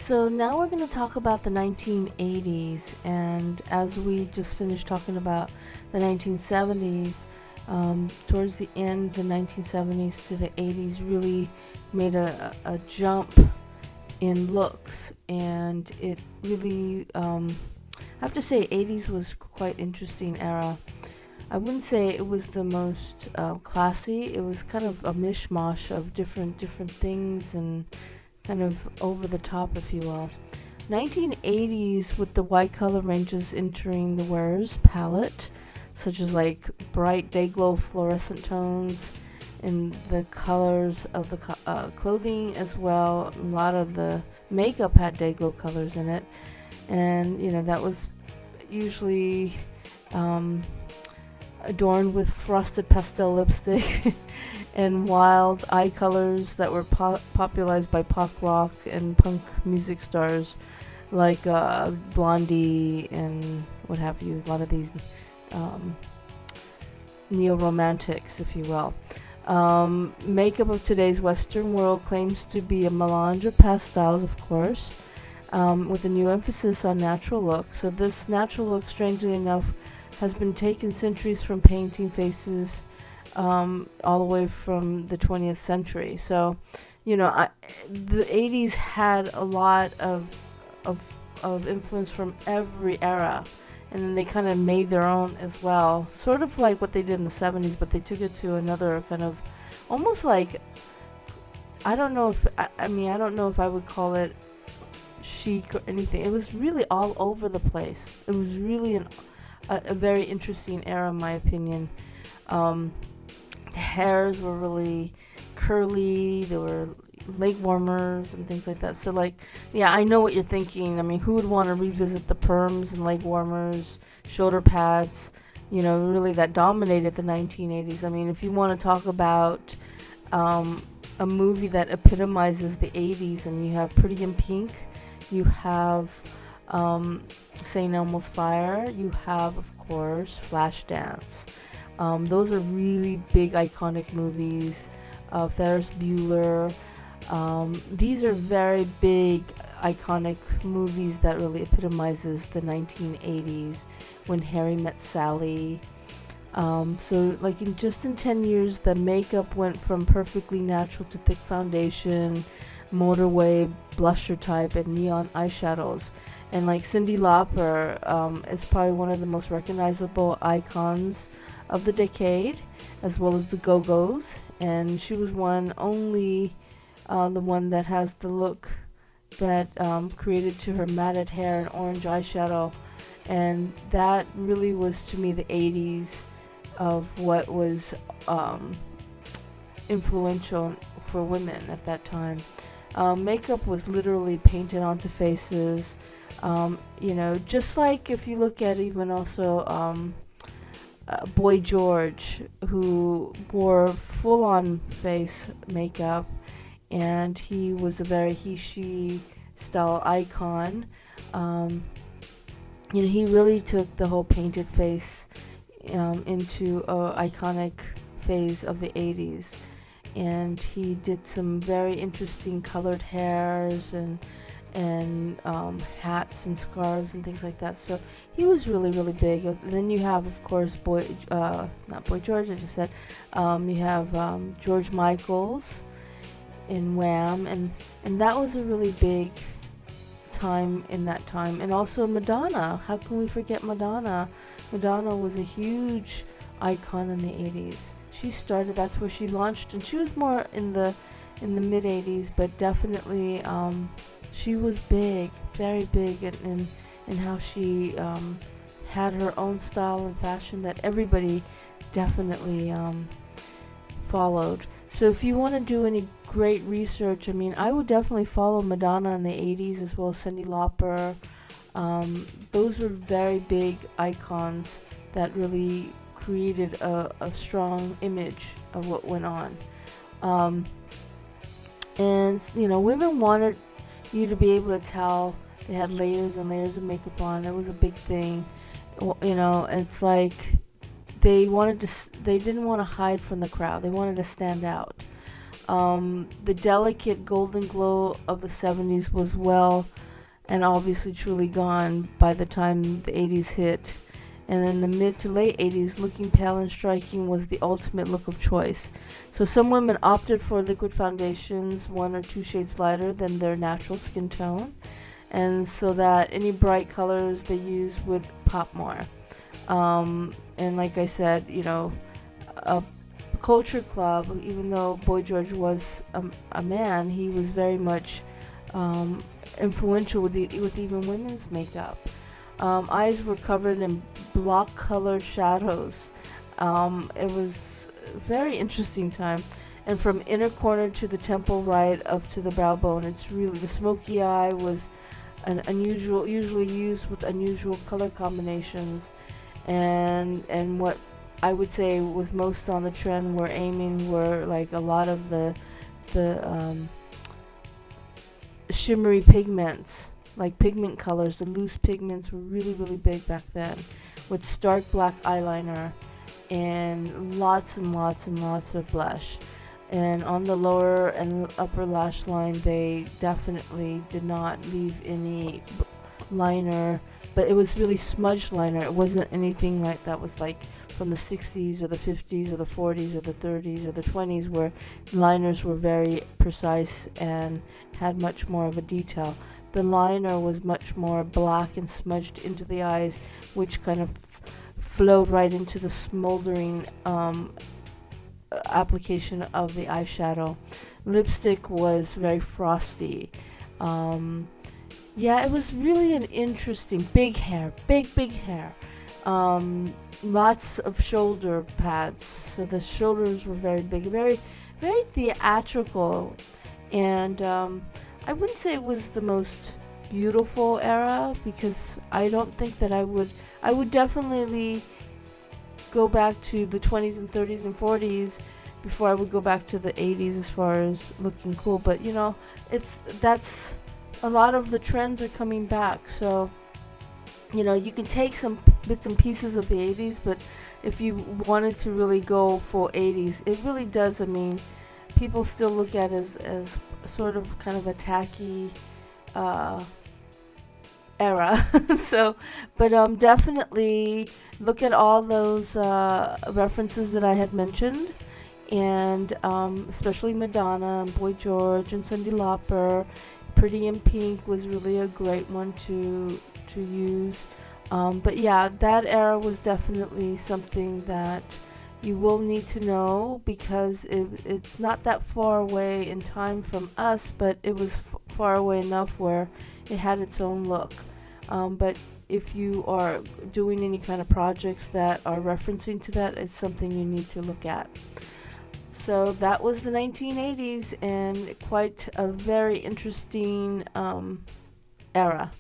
So now we're going to talk about the 1980s, and as we just finished talking about the 1970s, towards the end, the 1970s to the 80s really made a jump in looks, and it really, I have to say, 80s was quite interesting era. I wouldn't say it was the most classy. It was kind of a mishmash of different things and kind of over the top, if you will. 1980s with the white color ranges entering the wearer's palette, such as like bright day glow fluorescent tones in the colors of the clothing as well. A lot of the makeup had day glow colors in it, and that was usually adorned with frosted pastel lipstick and wild eye colors that were popularized by pop rock and punk music stars like Blondie and what have you. A lot of these neo-romantics, if you will. Makeup of today's Western world claims to be a melange of pastels, of course, with a new emphasis on natural look. So this natural look, strangely enough, has been taken centuries from painting faces all the way from the 20th century. So, the 80s had a lot of influence from every era, and then they kind of made their own as well. Sort of like what they did in the 70s, but they took it to another kind of, almost like, I don't know if I would call it chic or anything. It was really all over the place. It was really a very interesting era, in my opinion. The hairs were really curly. There were leg warmers and things like that. So, I know what you're thinking. I mean, who would want to revisit the perms and leg warmers, shoulder pads? Really that dominated the 1980s. I mean, if you want to talk about a movie that epitomizes the 80s, and you have Pretty in Pink, you have St. Elmo's Fire, you have, of course, Flashdance. Those are really big, iconic movies. Ferris Bueller. These are very big, iconic movies that really epitomizes the 1980s. When Harry Met Sally. So, in 10 years, the makeup went from perfectly natural to thick foundation, motorway, blusher type, and neon eyeshadows. And Cyndi Lauper is probably one of the most recognizable icons of the decade, as well as the Go-Go's. And she was the one that has the look that created to her matted hair and orange eyeshadow. And that really was, to me, the 80s of what was influential for women at that time. Makeup was literally painted onto faces. Just like if you look at even also Boy George, who wore full-on face makeup, and he was a very he-she style icon. He really took the whole painted face into an iconic phase of the 80s. And he did some very interesting colored hairs and hats and scarves and things like that. So he was really, really big. And then you have, of course, not Boy George, I just said. You have George Michael's in Wham, and that was a really big time in that time. And also Madonna. How can we forget Madonna? Madonna was a huge icon in the 80s. That's where she launched, and she was more in the mid 80s, but definitely she was big, very big in how she had her own style and fashion that everybody definitely followed. So if you want to do any great research, I would definitely follow Madonna in the 80s, as well as Cyndi Lauper. Those were very big icons that really created a strong image of what went on. And women wanted you to be able to tell they had layers and layers of makeup on. It was a big thing. It's like they didn't want to hide from the crowd. They wanted to stand out. The delicate golden glow of the 70s was well and obviously truly gone by the time the 80s hit. And in the mid to late 80s, looking pale and striking was the ultimate look of choice. So some women opted for liquid foundations 1 or 2 shades lighter than their natural skin tone, and so that any bright colors they used would pop more. And like I said, a culture club, even though Boy George was a man, he was very much influential with even women's makeup. Eyes were covered in block color shadows. It was a very interesting time. And from inner corner to the temple right up to the brow bone, it's really, the smoky eye was an unusual, usually used with unusual color combinations. And what I would say was most on the trend were like a lot of the shimmery pigments, like pigment colors. The loose pigments were really, really big back then, with stark black eyeliner and lots and lots and lots of blush. And on the lower and upper lash line, they definitely did not leave any liner, but it was really smudged liner. It wasn't anything like that was like from the 60s or the 50s or the 40s or the 30s or the 20s, where liners were very precise and had much more of a detail. The liner was much more black and smudged into the eyes, which kind of flowed right into the smoldering application of the eyeshadow. Lipstick was very frosty. Yeah, it was really an interesting, big hair, big hair. Lots of shoulder pads, so the shoulders were very big, very, very theatrical. And I wouldn't say it was the most beautiful era, because I don't think that I would definitely go back to the 20s and 30s and 40s before I would go back to the 80s as far as looking cool. But that's a lot of the trends are coming back. So you can take some bits and pieces of the 80s, but if you wanted to really go full 80s, it really does. I mean, people still look at it as sort of kind of a tacky era. So, but definitely look at all those references that I had mentioned, and especially Madonna and Boy George and Cyndi Lauper. Pretty in Pink was really a great one to use. But yeah, that era was definitely something that you will need to know, because it's not that far away in time from us, but it was far away enough where it had its own look. But if you are doing any kind of projects that are referencing to that, it's something you need to look at. So that was the 1980s, and quite a very interesting era.